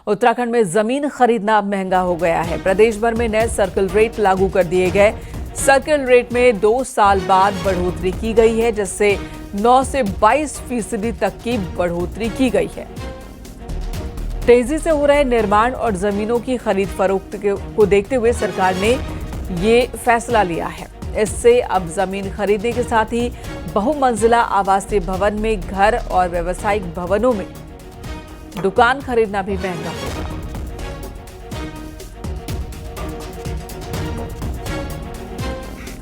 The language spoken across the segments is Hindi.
उत्तराखंड में जमीन खरीदना अब महंगा हो गया है। प्रदेश भर में नए सर्किल रेट लागू कर दिए गए। सर्किल रेट में 2 साल बाद बढ़ोतरी की गई है, जिससे 9 से 22% तक की बढ़ोतरी की गई है। तेजी से हो रहे निर्माण और जमीनों की खरीद फरोख्त को देखते हुए सरकार ने ये फैसला लिया है। इससे अब जमीन खरीदने के साथ ही बहुमंजिला आवासीय भवन में घर और व्यावसायिक भवनों में दुकान खरीदना भी महंगा होगा।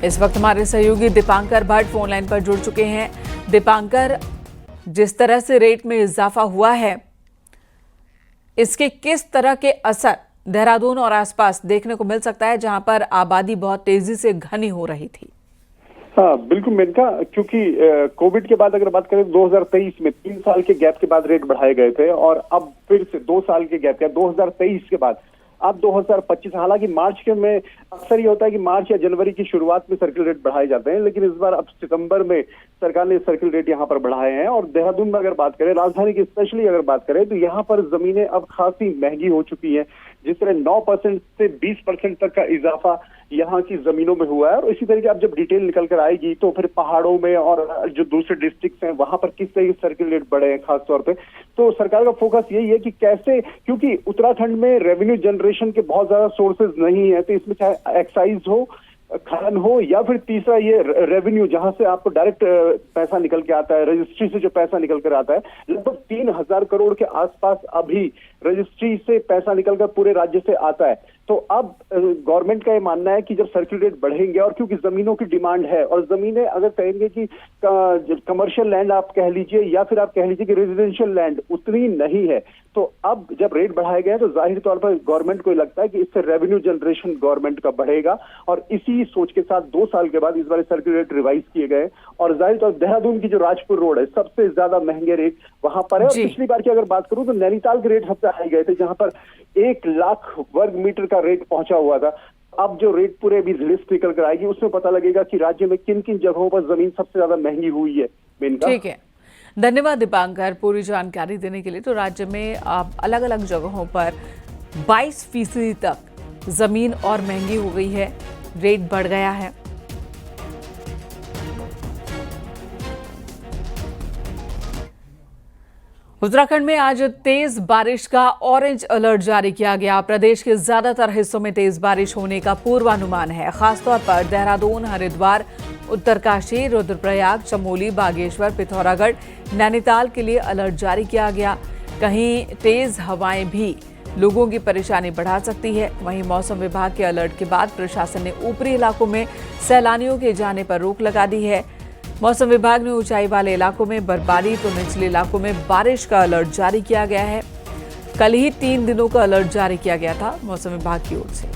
इस वक्त हमारे सहयोगी दीपांकर भट्ट फोन लाइन पर जुड़ चुके हैं। दीपांकर, जिस तरह से रेट में इजाफा हुआ है, इसके किस तरह के असर देहरादून और आसपास देखने को मिल सकता है, जहां पर आबादी बहुत तेजी से घनी हो रही थी? हाँ बिल्कुल मेनका, क्योंकि कोविड के बाद अगर बात करें 2023 में 3 साल के गैप के बाद रेट बढ़ाए गए थे और अब फिर से 2 साल के गैप के 2023 के बाद अब 2025। हालांकि मार्च के में अक्सर ये होता है कि मार्च या जनवरी की शुरुआत में सर्किल रेट बढ़ाए जाते हैं, लेकिन इस बार अब सितंबर में सरकार ने सर्किल रेट यहाँ पर बढ़ाए हैं। और देहरादून में अगर बात करें, राजधानी की स्पेशली अगर बात करें, तो यहाँ पर जमीनें अब खासी महंगी हो चुकी हैं। जिस तरह 9% से 20% तक का इजाफा यहाँ की जमीनों में हुआ है। और इसी तरीके अब जब डिटेल निकल कर आएगी तो फिर पहाड़ों में और जो दूसरे डिस्ट्रिक्ट हैं वहां पर किस तरह के सर्किल रेट बढ़े हैं खासतौर पे। तो सरकार का फोकस यही है कि कैसे, क्योंकि उत्तराखंड में रेवेन्यू जनरेशन के बहुत ज्यादा सोर्सेज नहीं है, तो इसमें चाहे एक्साइज हो, खनन हो, या फिर तीसरा ये रेवेन्यू जहां से आपको डायरेक्ट पैसा निकल के आता है, रजिस्ट्री से जो पैसा निकल कर आता है, लगभग 3000 करोड़ के आसपास अभी रजिस्ट्री से पैसा निकलकर पूरे राज्य से आता है। तो अब गवर्नमेंट का ये मानना है कि जब सर्किल रेट बढ़ेंगे, और क्योंकि जमीनों की डिमांड है, और जमीनें अगर कहेंगे कि कमर्शियल लैंड आप कह लीजिए या फिर आप कह लीजिए कि रेजिडेंशियल लैंड उतनी नहीं है, तो अब जब रेट बढ़ाए गए तो जाहिर तौर पर गवर्नमेंट को लगता है कि इससे रेवेन्यू जनरेशन गवर्नमेंट का बढ़ेगा। और इसी सोच के साथ 2 साल के बाद इस बार सर्किल रेट रिवाइज किए गए। और जाहिर तौर देहरादून की जो राजपुर रोड है, सबसे ज्यादा महंगे रेट वहां पर है। और पिछली बार की अगर बात करूं तो नैनीताल के रेट सबसे हाई गए थे, जहां पर 1 लाख वर्ग मीटर का रेट पहुंचा हुआ था। अब जो रेट पूरे अभी लिस्ट निकल कर आएगी, उसमें पता लगेगा कि राज्य में किन किन जगहों पर जमीन सबसे ज्यादा महंगी हुई है। ठीक है, धन्यवाद दीपांकर पूरी जानकारी देने के लिए। तो राज्य में अब अलग अलग जगहों पर 22% तक जमीन और महंगी हो गई है, रेट बढ़ गया है। उत्तराखंड में आज तेज बारिश का ऑरेंज अलर्ट जारी किया गया। प्रदेश के ज्यादातर हिस्सों में तेज बारिश होने का पूर्वानुमान है। खासतौर पर देहरादून, हरिद्वार, उत्तरकाशी, रुद्रप्रयाग, चमोली, बागेश्वर, पिथौरागढ़, नैनीताल के लिए अलर्ट जारी किया गया। कहीं तेज हवाएं भी लोगों की परेशानी बढ़ा सकती है। वहीं मौसम विभाग के अलर्ट के बाद प्रशासन ने ऊपरी इलाकों में सैलानियों के जाने पर रोक लगा दी है। मौसम विभाग ने ऊंचाई वाले इलाकों में बर्फबारी तो निचले इलाकों में बारिश का अलर्ट जारी किया गया है। कल ही 3 दिनों का अलर्ट जारी किया गया था मौसम विभाग की ओर से।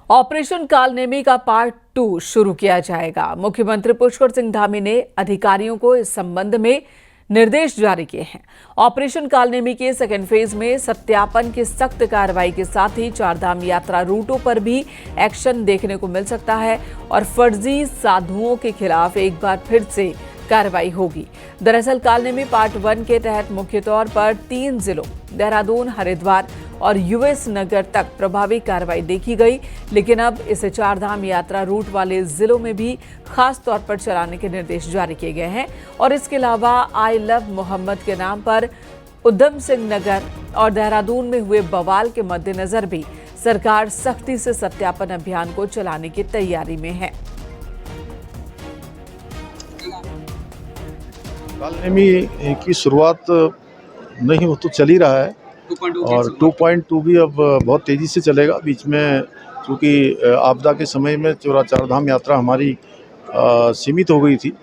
ऑपरेशन कालनेमी का पार्ट 2 शुरू किया जाएगा। मुख्यमंत्री पुष्कर सिंह धामी ने अधिकारियों को इस संबंध में निर्देश जारी किए हैं। ऑपरेशन कालनेमी के सेकेंड फेज में सत्यापन की सख्त कार्रवाई के साथ ही चारधाम यात्रा रूटों पर भी एक्शन देखने को मिल सकता है और फर्जी साधुओं के खिलाफ एक बार फिर से कार्रवाई होगी। दरअसल कालनेमी पार्ट 1 के तहत मुख्य तौर पर 3 जिलों देहरादून, हरिद्वार और यूएस नगर तक प्रभावी कार्रवाई देखी गई, लेकिन अब इसे चारधाम यात्रा रूट वाले जिलों में भी खास तौर पर चलाने के निर्देश जारी किए गए हैं। और इसके अलावा आई लव मोहम्मद के नाम पर उधम सिंह नगर और देहरादून में हुए बवाल के मद्देनजर भी सरकार सख्ती से सत्यापन अभियान को चलाने की तैयारी में है। कालनेमी की शुरुआत नहीं हो तो चल ही रहा है और 2.2 भी अब बहुत तेज़ी से चलेगा। बीच में क्योंकि आपदा के समय में चारधाम यात्रा हमारी सीमित हो गई थी।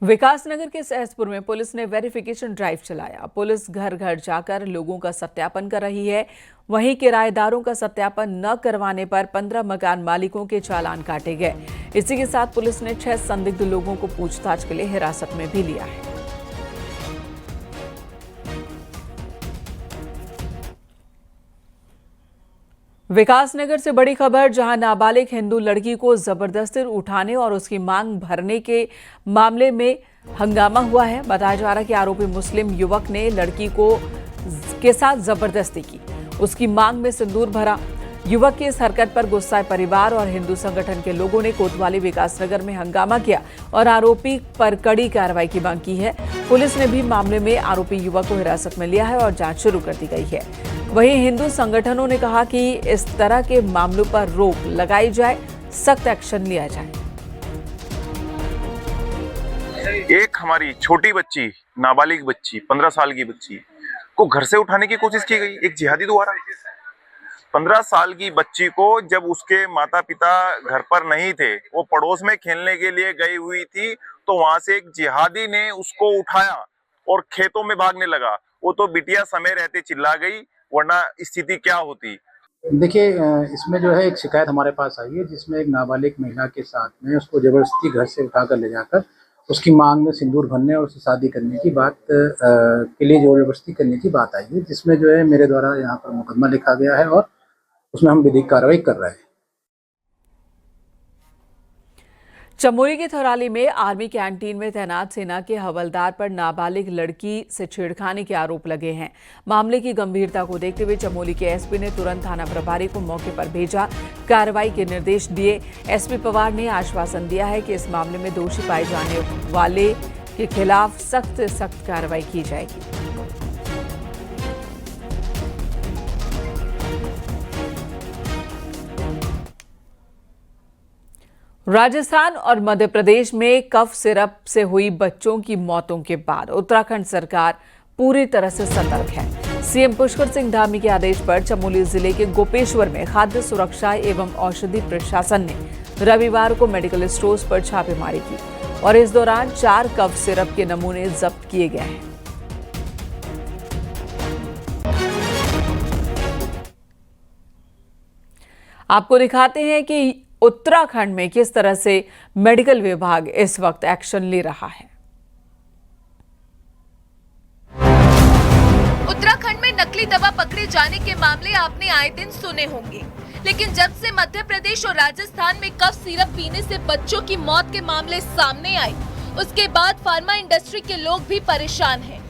विकासनगर के सहसपुर में पुलिस ने वेरिफिकेशन ड्राइव चलाया। पुलिस घर घर जाकर लोगों का सत्यापन कर रही है। वहीं किराएदारों का सत्यापन न करवाने पर 15 मकान मालिकों के चालान काटे गए। इसी के साथ पुलिस ने 6 संदिग्ध लोगों को पूछताछ के लिए हिरासत में भी लिया है। विकासनगर से बड़ी खबर, जहां नाबालिग हिंदू लड़की को जबरदस्ती उठाने और उसकी मांग भरने के मामले में हंगामा हुआ है। बताया जा रहा है कि आरोपी मुस्लिम युवक ने लड़की के साथ जबरदस्ती की, उसकी मांग में सिंदूर भरा। युवक की इस हरकत पर गुस्साए परिवार और हिंदू संगठन के लोगों ने कोतवाली विकासनगर में हंगामा किया और आरोपी पर कड़ी कार्रवाई की मांग की है। पुलिस ने भी मामले में आरोपी युवक को हिरासत में लिया है और जांच शुरू कर दी गई है। वहीं हिंदू संगठनों ने कहा कि इस तरह के मामलों पर रोक लगाई जाए, सख्त एक्शन लिया जाए। एक हमारी छोटी बच्ची, नाबालिग बच्ची, 15 साल की बच्ची को घर से उठाने की कोशिश की गई एक जिहादी द्वारा। 15 साल की बच्ची को जब उसके माता पिता घर पर नहीं थे, वो पड़ोस में खेलने के लिए गई हुई थी, तो वहां से एक जिहादी ने उसको उठाया और खेतों में भागने लगा। वो तो बिटिया समय रहते चिल्ला गई, वरना स्थिति क्या होती। देखिए, इसमें जो है एक शिकायत हमारे पास आई है, जिसमें एक नाबालिग महिला के साथ में उसको जबरदस्ती घर से उठाकर ले जाकर उसकी मांग में सिंदूर भरने और उससे शादी करने की बात के लिए जबरदस्ती करने की बात आई है, जिसमें जो है मेरे द्वारा यहाँ पर मुकदमा लिखा गया है और उसमें हम विधिक कार्रवाई कर रहे हैं। चमोली के थौराली में आर्मी कैंटीन में तैनात सेना के हवलदार पर नाबालिग लड़की से छेड़खानी के आरोप लगे हैं। मामले की गंभीरता को देखते हुए चमोली के एसपी ने तुरंत थाना प्रभारी को मौके पर भेजा, कार्रवाई के निर्देश दिए। एसपी पवार ने आश्वासन दिया है कि इस मामले में दोषी पाए जाने वाले के खिलाफ सख्त से सख्त कार्रवाई की जाएगी। राजस्थान और मध्य प्रदेश में कफ सिरप से हुई बच्चों की मौतों के बाद उत्तराखंड सरकार पूरी तरह से सतर्क है। सीएम पुष्कर सिंह धामी के आदेश पर चमोली जिले के गोपेश्वर में खाद्य सुरक्षा एवं औषधि प्रशासन ने रविवार को मेडिकल स्टोर्स पर छापेमारी की और इस दौरान 4 कफ सिरप के नमूने जब्त किए गए हैं। आपको दिखाते हैं कि उत्तराखंड में किस तरह से मेडिकल विभाग इस वक्त एक्शन ले रहा है। उत्तराखंड में नकली दवा पकड़े जाने के मामले आपने आए दिन सुने होंगे, लेकिन जब से मध्य प्रदेश और राजस्थान में कफ सिरप पीने से बच्चों की मौत के मामले सामने आए, उसके बाद फार्मा इंडस्ट्री के लोग भी परेशान हैं।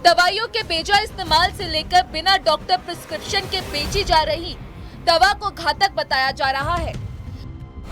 दवाइयों के बेजा इस्तेमाल से लेकर बिना डॉक्टर प्रिस्क्रिप्शन के बेची जा रही दवा को घातक बताया जा रहा है।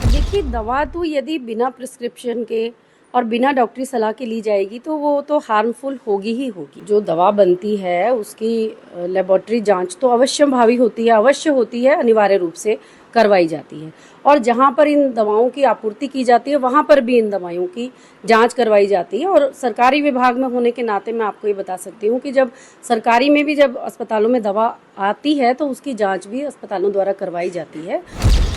देखिए, दवा तो यदि बिना प्रिस्क्रिप्शन के और बिना डॉक्टरी सलाह के ली जाएगी तो वो तो हार्मफुल होगी ही होगी। जो दवा बनती है उसकी लेबोरेटरी जांच तो अवश्यंभावी होती है, अवश्य होती है, अनिवार्य रूप से करवाई जाती है। और जहाँ पर इन दवाओं की आपूर्ति की जाती है वहाँ पर भी इन दवाइयों की जांच करवाई जाती है। और सरकारी विभाग में होने के नाते मैं आपको ये बता सकती हूँ कि जब सरकारी में भी जब अस्पतालों में दवा आती है तो उसकी जांच भी अस्पतालों द्वारा करवाई जाती है।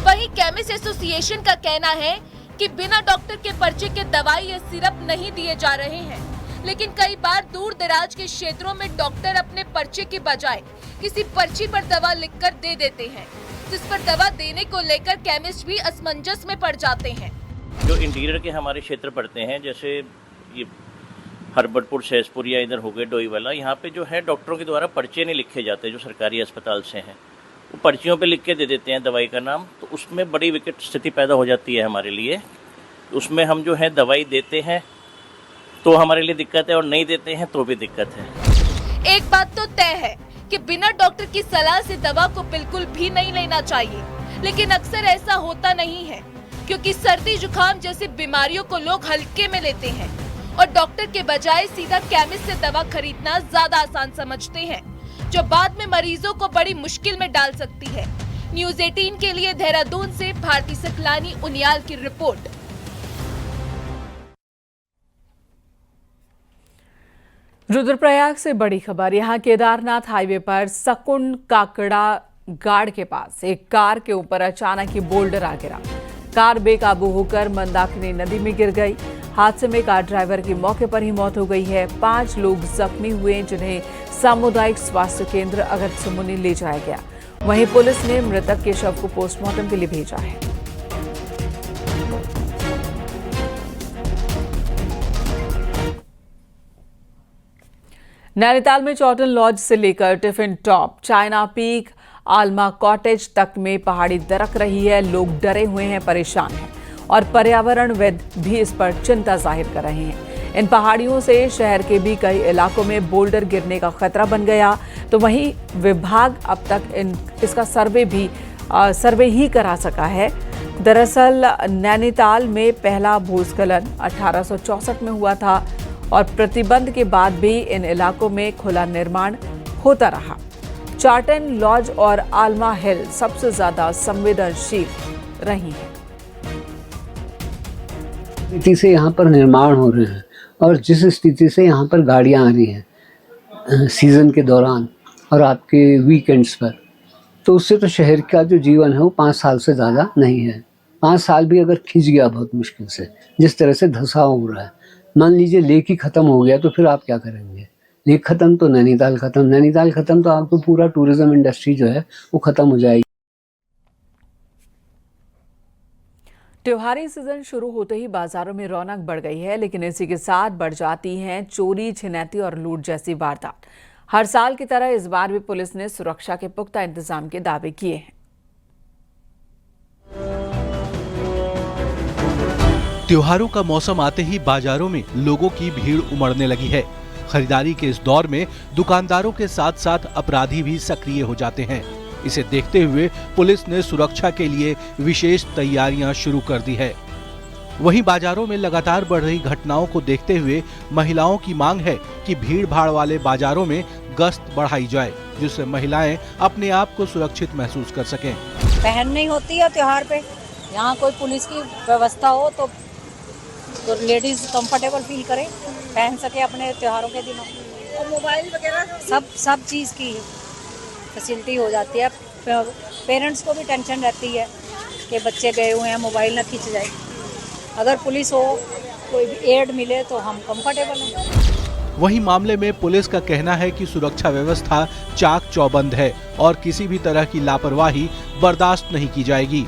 वहीं केमिस्ट एसोसिएशन का कहना है कि बिना डॉक्टर के पर्चे के दवाई या सिरप नहीं दिए जा रहे हैं, लेकिन कई बार दूर दराज के क्षेत्रों में डॉक्टर अपने पर्चे के बजाय किसी पर्ची पर दवा लिखकर दे देते हैं, जिस पर दवा देने को लेकर केमिस्ट भी असमंजस में पड़ जाते हैं। जो इंटीरियर के हमारे क्षेत्र पड़ते हैं, जैसे ये हरबटपुर, सहसपुर या इधर हो गए डोईवाला, यहाँ पे जो है डॉक्टरों के द्वारा पर्चे नहीं लिखे जाते जो सरकारी अस्पताल से हैं, वो पर्चियों पे लिख के दे देते हैं दवाई का नाम। तो उसमें बड़ी विकट स्थिति पैदा हो जाती है हमारे लिए। उसमें हम जो है दवाई देते हैं तो हमारे लिए दिक्कत है और नहीं देते हैं तो भी दिक्कत है। एक बात तो तय है कि बिना डॉक्टर की सलाह से दवा को बिल्कुल भी नहीं लेना चाहिए, लेकिन अक्सर ऐसा होता नहीं है, क्योंकि सर्दी जुकाम जैसी बीमारियों को लोग हल्के में लेते हैं और डॉक्टर के बजाय सीधा केमिस्ट से दवा खरीदना ज्यादा आसान समझते हैं, जो बाद में मरीजों को बड़ी मुश्किल में डाल सकती है। न्यूज़ 18 के लिए देहरादून से भारती सकलानी उनियाल की रिपोर्ट। रुद्रप्रयाग से बड़ी खबर, यहाँ केदारनाथ हाईवे पर सकुंड काकड़ा गाड़ के पास एक कार के ऊपर अचानक ही बोल्डर आ गिरा। कार बेकाबू होकर मंदाकिनी नदी में गिर गई। हादसे में कार ड्राइवर की मौके पर ही मौत हो गई है। 5 लोग जख्मी हुए, जिन्हें सामुदायिक स्वास्थ्य केंद्र अगस्त्यमुनि ले जाया गया। वहीं पुलिस ने मृतक के शव को पोस्टमार्टम के लिए भेजा है। नैनीताल में चौटन लॉज से लेकर Tiffin Top, China Peak, Alma Cottage तक में पहाड़ी दरक रही है। लोग डरे हुए हैं, परेशान हैं और पर्यावरणविद भी इस पर चिंता जाहिर कर रहे हैं। इन पहाड़ियों से शहर के भी कई इलाकों में बोल्डर गिरने का खतरा बन गया। तो वहीं विभाग अब तक इसका सर्वे ही करा सका है। दरअसल नैनीताल में पहला भूस्खलन 1864 में हुआ था और प्रतिबंध के बाद भी इन इलाकों में खुला निर्माण होता रहा। चार्टन लॉज और आलमा हिल सबसे ज्यादा संवेदनशील रही हैं। स्थिति से यहाँ पर निर्माण हो रहे हैं और जिस स्थिति से यहाँ पर गाड़ियाँ आ रही हैं सीज़न के दौरान और आपके वीकेंड्स पर, तो उससे तो शहर का जो जीवन है वो 5 साल से ज़्यादा नहीं है। 5 साल भी अगर खिंच गया बहुत मुश्किल से, जिस तरह से धंसाव हो रहा है। मान लीजिए लेक ही ख़त्म हो गया तो फिर आप क्या करेंगे? लेक ख़त्म तो नैनीताल ख़त्म तो आपको पूरा टूरिज़्म इंडस्ट्री जो है वो ख़त्म हो जाएगी। त्योहारी सीजन शुरू होते ही बाजारों में रौनक बढ़ गई है, लेकिन इसी के साथ बढ़ जाती हैं चोरी, छिनैती और लूट जैसी वारदात। हर साल की तरह इस बार भी पुलिस ने सुरक्षा के पुख्ता इंतजाम के दावे किए हैं। त्योहारों का मौसम आते ही बाजारों में लोगों की भीड़ उमड़ने लगी है। खरीदारी के इस दौर में दुकानदारों के साथ साथ अपराधी भी सक्रिय हो जाते हैं। इसे देखते हुए पुलिस ने सुरक्षा के लिए विशेष तैयारियां शुरू कर दी है। वहीं बाजारों में लगातार बढ़ रही घटनाओं को देखते हुए महिलाओं की मांग है कि भीड़ भाड़ वाले बाजारों में गश्त बढ़ाई जाए, जिससे महिलाएं अपने आप को सुरक्षित महसूस कर सकें। पहननी होती है त्योहार पे, यहाँ कोई पुलिस की व्यवस्था हो तो लेडीज कंफर्टेबल फील करे, पहन सके अपने त्योहारों के दिनों। और मोबाइल वगैरह सब चीज़ की फैसिलिटी हो जाती है। पेरेंट्स को भी टेंशन रहती है कि बच्चे गए हुए हैं, मोबाइल ना खींच जाए। अगर पुलिस हो, कोई भी एड मिले तो हम कंफर्टेबल हैं। वहीं मामले में पुलिस का कहना है कि सुरक्षा व्यवस्था चाक चौबंद है और किसी भी तरह की लापरवाही बर्दाश्त नहीं की जाएगी,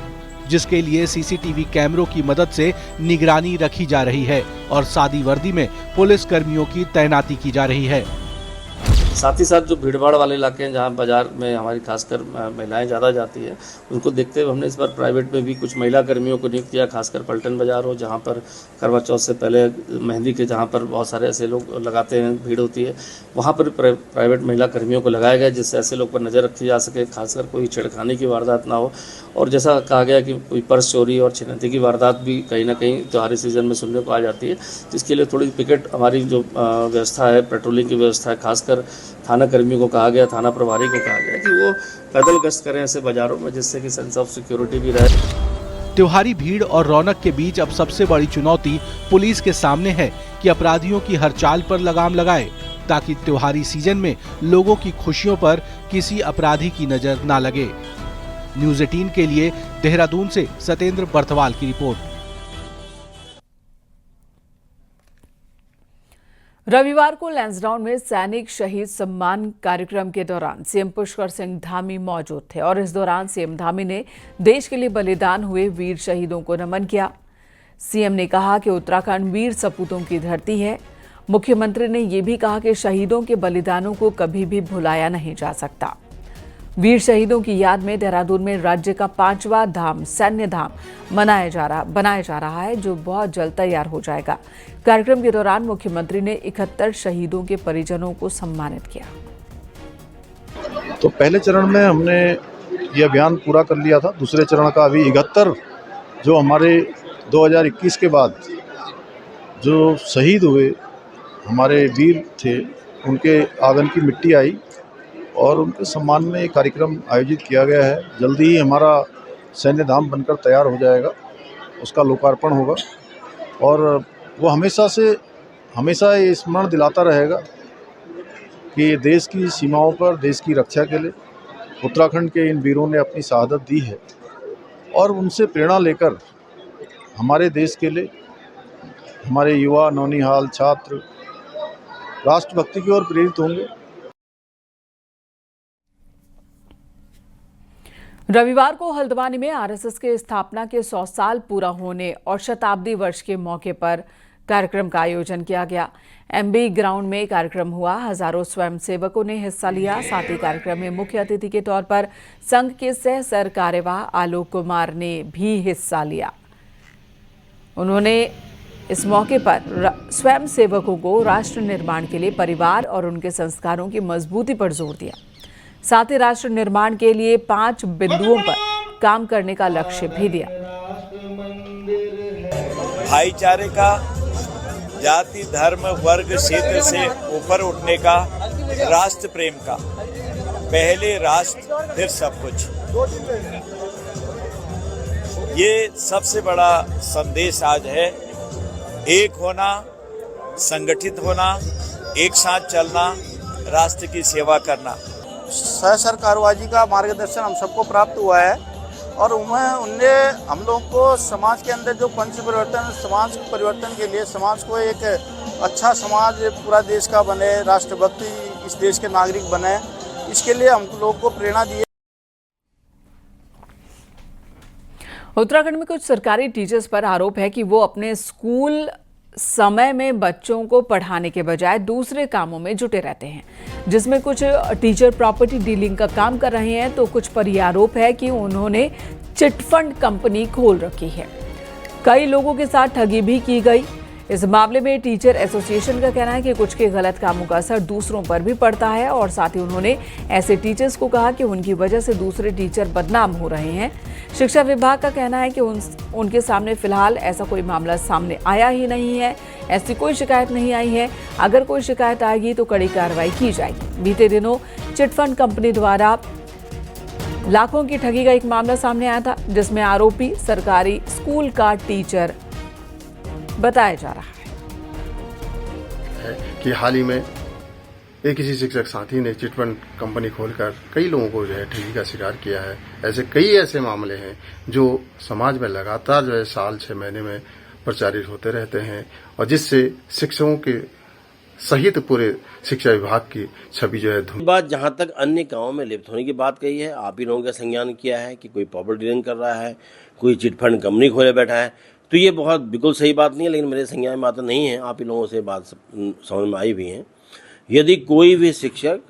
जिसके लिए सीसीटीवी कैमरों की मदद से निगरानी रखी जा रही है और सादी वर्दी में पुलिस कर्मियों की तैनाती की जा रही है। साथ ही साथ जो भीड़भाड़ वाले इलाके हैं जहाँ बाजार में हमारी खासकर महिलाएं ज़्यादा जाती है, उनको देखते हुए हमने इस बार प्राइवेट में भी कुछ महिला कर्मियों को नियुक्त किया। खासकर पलटन बाजार हो, जहाँ पर करवा चौथ से पहले मेहंदी के जहाँ पर बहुत सारे ऐसे लोग लगाते हैं, भीड़ होती है, वहाँ पर प्राइवेट महिला कर्मियों को लगाया गया, जिससे ऐसे लोग पर नज़र रखी जा सके, खासकर कोई छेड़खानी की वारदात ना हो। और जैसा कहा गया कि कोई पर्स चोरी और छिनैती की वारदात भी कहीं ना कहीं त्योहारी सीजन में सुनने को आ जाती है, जिसके लिए थोड़ी पिकेट हमारी जो व्यवस्था है, पेट्रोलिंग की व्यवस्था है, खासकर थाना कर्मियों को कहा गया, थाना प्रभारी को कहा गया कि वो पैदल गश्त करें ऐसे बाजारों में, जिससे कि सेंस ऑफ सिक्योरिटी भी रहे। त्योहारी भीड़ और रौनक के बीच अब सबसे बड़ी चुनौती पुलिस के सामने है कि अपराधियों की हर चाल पर लगाम लगाए, ताकि त्योहारी सीजन में लोगों की खुशियों पर किसी अपराधी की नजर न लगे। न्यूज़ 18 के लिए देहरादून से सतेंद्र बर्थवाल की रिपोर्ट। रविवार को लैंसडाउन में सैनिक शहीद सम्मान कार्यक्रम के दौरान सीएम पुष्कर सिंह धामी मौजूद थे और इस दौरान सीएम धामी ने देश के लिए बलिदान हुए वीर शहीदों को नमन किया। सीएम ने कहा कि उत्तराखंड वीर सपूतों की धरती है। मुख्यमंत्री ने यह भी कहा कि शहीदों के बलिदानों को कभी भी भुलाया नहीं जा सकता। वीर शहीदों की याद में देहरादून में राज्य का 5वां धाम सैन्य धाम बनाया जा रहा है, जो बहुत जल्द तैयार हो जाएगा। कार्यक्रम के दौरान मुख्यमंत्री ने 71 शहीदों के परिजनों को सम्मानित किया। तो पहले चरण में हमने ये अभियान पूरा कर लिया था। दूसरे चरण का अभी 71 जो हमारे 2021 के बाद जो शहीद हुए हमारे वीर थे, उनके आंगन की मिट्टी आई और उनके सम्मान में एक कार्यक्रम आयोजित किया गया है। जल्दी ही हमारा सैन्य धाम बनकर तैयार हो जाएगा, उसका लोकार्पण होगा और वो हमेशा ये स्मरण दिलाता रहेगा कि देश की सीमाओं पर देश की रक्षा के लिए उत्तराखंड के इन वीरों ने अपनी शहादत दी है और उनसे प्रेरणा लेकर हमारे देश के लिए हमारे युवा, नौनिहाल, छात्र राष्ट्रभक्ति की ओर प्रेरित होंगे। रविवार को हल्द्वानी में आरएसएस के स्थापना के 100 साल पूरा होने और शताब्दी वर्ष के मौके पर कार्यक्रम का आयोजन किया गया। एमबी ग्राउंड में कार्यक्रम हुआ। हजारों स्वयंसेवकों ने हिस्सा लिया। साथ ही कार्यक्रम में मुख्य अतिथि के तौर पर संघ के सह सर कार्यवाह आलोक कुमार ने भी हिस्सा लिया। उन्होंने इस मौके पर स्वयंसेवकों को राष्ट्र निर्माण के लिए परिवार और उनके संस्कारों की मजबूती पर जोर दिया। साथ ही राष्ट्र निर्माण के लिए 5 बिंदुओं पर काम करने का लक्ष्य भी दिया। भाईचारे का, जाति धर्म वर्ग क्षेत्र से ऊपर उठने का, राष्ट्र प्रेम का, पहले राष्ट्र फिर सब कुछ, ये सबसे बड़ा संदेश आज है। एक होना, संगठित होना, एक साथ चलना, राष्ट्र की सेवा करना। सह सरकारवाह जी का मार्गदर्शन हम सबको प्राप्त हुआ है और उनने हम लोगों को समाज के अंदर जो पंच परिवर्तन, समाज परिवर्तन के लिए समाज को एक अच्छा समाज पूरा देश का बने, राष्ट्रभक्ति इस देश के नागरिक बने, इसके लिए हम लोगों को प्रेरणा दी है। उत्तराखंड में कुछ सरकारी टीचर्स पर आरोप है कि वो अपने स्कूल समय में बच्चों को पढ़ाने के बजाय दूसरे कामों में जुटे रहते हैं, जिसमें कुछ टीचर प्रॉपर्टी डीलिंग का काम कर रहे हैं तो कुछ पर यह आरोप है कि उन्होंने चिटफंड कंपनी खोल रखी है। कई लोगों के साथ ठगी भी की गई। इस मामले में टीचर एसोसिएशन का कहना है कि कुछ के गलत कामों का असर दूसरों पर भी पड़ता है और साथ ही उन्होंने ऐसे टीचर्स को कहा कि उनकी वजह से दूसरे टीचर बदनाम हो रहे हैं। शिक्षा विभाग का कहना है कि उनके सामने फिलहाल ऐसा कोई मामला सामने आया ही नहीं है, ऐसी कोई शिकायत नहीं आई है। अगर कोई शिकायत आएगी तो कड़ी कार्रवाई की जाएगी। बीते दिनों चिटफंड कंपनी द्वारा लाखों की ठगी का एक मामला सामने आया था, जिसमें आरोपी सरकारी स्कूल का टीचर बताया जा रहा है कि हाल ही में एक किसी शिक्षक साथी ने चिटफंड कंपनी खोलकर कई लोगों को जो है ठगी का शिकार किया है। ऐसे मामले हैं जो समाज में लगातार जो है साल 6 महीने में प्रचारित होते रहते हैं और जिससे शिक्षकों के सहित पूरे शिक्षा विभाग की छवि जो है बात जहां तक अन्य गांवों में लिप्त होने की बात कही है, आप ही लोगों का संज्ञान किया है कि कोई प्रॉपर्टी डीलिंग कर रहा है, कोई चिटफंड कंपनी खोले बैठा है, तो ये बहुत बिल्कुल सही बात नहीं है, लेकिन मेरे संज्ञान में आता नहीं है। आप ही लोगों से बात समझ में आई भी है। यदि कोई भी शिक्षक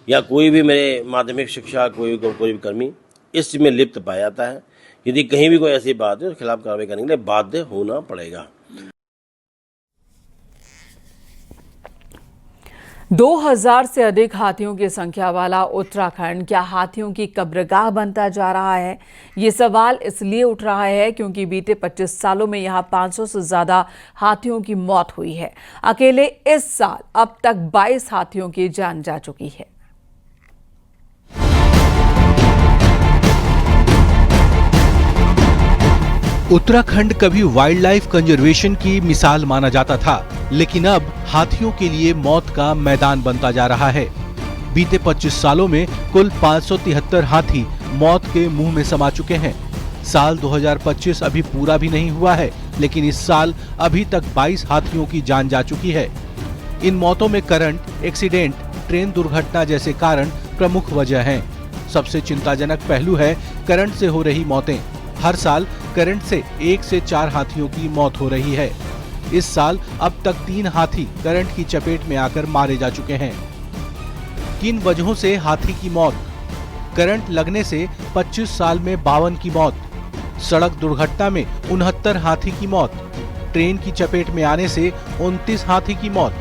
या कोई भी मेरे माध्यमिक शिक्षा कोई भी कर्मी इस चीज में लिप्त पाया जाता है, यदि कहीं भी कोई ऐसी बात है, उसके खिलाफ कार्रवाई करने के लिए बाध्य होना पड़ेगा। 2000 से अधिक हाथियों की संख्या वाला उत्तराखंड क्या हाथियों की कब्रगाह बनता जा रहा है? ये सवाल इसलिए उठ रहा है क्योंकि बीते 25 सालों में यहाँ 500 से ज्यादा हाथियों की मौत हुई है। अकेले इस साल अब तक 22 हाथियों की जान जा चुकी है। उत्तराखंड कभी वाइल्ड लाइफ कंजर्वेशन की मिसाल माना जाता था, लेकिन अब हाथियों के लिए मौत का मैदान बनता जा रहा है। बीते 25 सालों में कुल 573 हाथी मौत के मुंह में समा चुके हैं। साल 2025 अभी पूरा भी नहीं हुआ है, लेकिन इस साल अभी तक 22 हाथियों की जान जा चुकी है। इन मौतों में करंट, एक्सीडेंट, ट्रेन दुर्घटना जैसे कारण प्रमुख वजह हैं। सबसे चिंताजनक पहलू है करंट से हो रही मौतें। हर साल करंट से 1 से 4 हाथियों की मौत हो रही है। इस साल अब तक 3 हाथी करंट की चपेट में आकर मारे जा चुके हैं। किन वजहों से हाथी की मौत? करंट लगने से 25 साल में 52 की मौत, सड़क दुर्घटना में 69 हाथी की मौत, ट्रेन की चपेट में आने से 29 हाथी की मौत।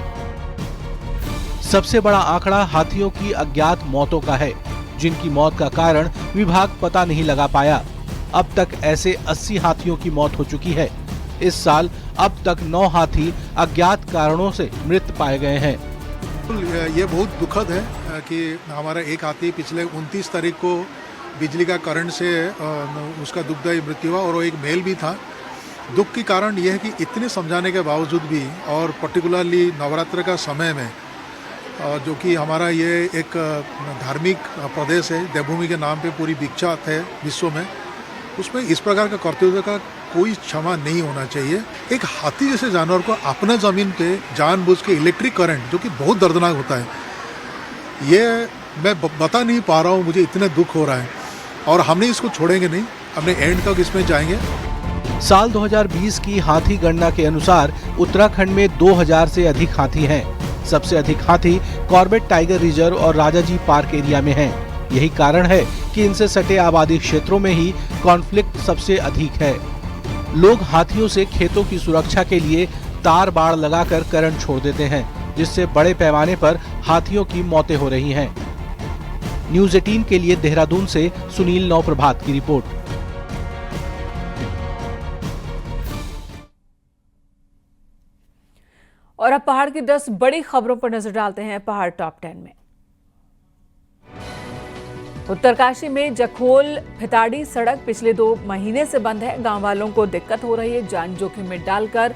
सबसे बड़ा आंकड़ा हाथियों की अज्ञात मौतों का है, जिनकी मौत का कारण विभाग पता नहीं लगा पाया। अब तक ऐसे 80 हाथियों की मौत हो चुकी है। इस साल अब तक 9 हाथी अज्ञात कारणों से मृत पाए गए हैं। ये बहुत दुखद है कि हमारा एक हाथी पिछले 29 तारीख को बिजली का करंट से उसका दुखदायी मृत्यु हुआ और वो एक मेल भी था। दुख की कारण यह है कि इतने समझाने के बावजूद भी और पर्टिकुलरली नवरात्र का समय में जो कि हमारा ये एक धार्मिक प्रदेश है, देवभूमि के नाम पे पूरी विख्यात है विश्व में, उसमें इस प्रकार का कर्तव्य का कोई क्षमा नहीं होना चाहिए। एक हाथी जैसे जानवर को अपना जमीन पे जानबूझ के इलेक्ट्रिक करंट, जो कि बहुत दर्दनाक होता है, ये मैं बता नहीं पा रहा हूँ, मुझे इतना दुख हो रहा है और हमने इसको छोड़ेंगे नहीं, अपने एंड तक इसमें जाएंगे। साल 2020 की हाथी गणना के अनुसार उत्तराखंड में 2000 से अधिक हाथी हैं। सबसे अधिक हाथी कॉर्बेट टाइगर रिजर्व और राजाजी पार्क एरिया में हैं। यही कारण है कि इनसे सटे आबादी क्षेत्रों में ही कॉन्फ्लिक्ट सबसे अधिक है। लोग हाथियों से खेतों की सुरक्षा के लिए तार बाड़ लगाकर करंट छोड़ देते हैं, जिससे बड़े पैमाने पर हाथियों की मौतें हो रही हैं। न्यूज़ 18 के लिए देहरादून से सुनील नौप्रभात की रिपोर्ट। और अब पहाड़ की 10 बड़ी खबरों पर नजर डालते हैं पहाड़ टॉप 10 में। उत्तरकाशी में जखोल फिताड़ी सड़क पिछले 2 महीने से बंद है। गांव वालों को दिक्कत हो रही है, जान जोखिम में डालकर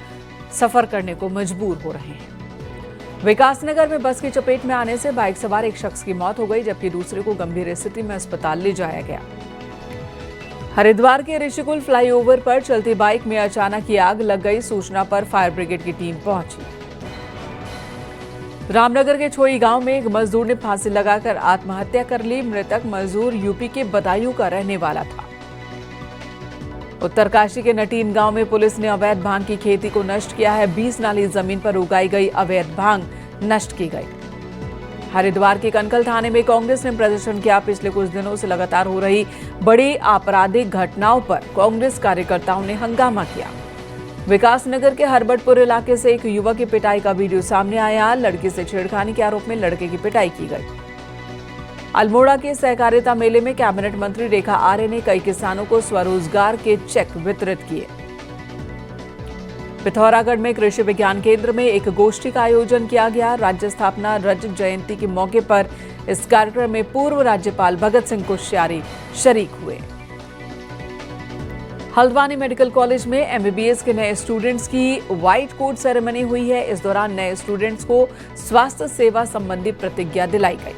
सफर करने को मजबूर हो रहे हैं। विकासनगर में बस की चपेट में आने से बाइक सवार एक शख्स की मौत हो गई, जबकि दूसरे को गंभीर स्थिति में अस्पताल ले जाया गया। हरिद्वार के ऋषिकुल फ्लाईओवर पर चलती बाइक में अचानक ही आग लग गई। सूचना पर फायर ब्रिगेड की टीम पहुंची। रामनगर के छोई गांव में एक मजदूर ने फांसी लगाकर आत्महत्या कर ली। मृतक मजदूर यूपी के बदायूं का रहने वाला था। उत्तरकाशी के नटीन गांव में पुलिस ने अवैध भांग की खेती को नष्ट किया है। 20 नाली जमीन पर उगाई गई अवैध भांग नष्ट की गई। हरिद्वार के कनकल थाने में कांग्रेस ने प्रदर्शन किया। पिछले कुछ दिनों से लगातार हो रही बड़ी आपराधिक घटनाओं पर कांग्रेस कार्यकर्ताओं ने हंगामा किया। विकासनगर के हरबटपुर इलाके से एक युवक की पिटाई का वीडियो सामने आया। लड़की से छेड़खानी के आरोप में लड़के की पिटाई की गई। अल्मोड़ा के सहकारिता मेले में कैबिनेट मंत्री रेखा आर्य ने कई किसानों को स्वरोजगार के चेक वितरित किए। पिथौरागढ़ में कृषि विज्ञान केंद्र में एक गोष्ठी का आयोजन किया गया। राज्य स्थापना रजत जयंती के मौके पर इस कार्यक्रम में पूर्व राज्यपाल भगत सिंह कोश्यारी शरीक हुए। हल्द्वानी मेडिकल कॉलेज में एमबीबीएस के नए स्टूडेंट्स की व्हाइट कोट सेरेमनी हुई है। इस दौरान नए स्टूडेंट्स को स्वास्थ्य सेवा संबंधी प्रतिज्ञा दिलाई गई।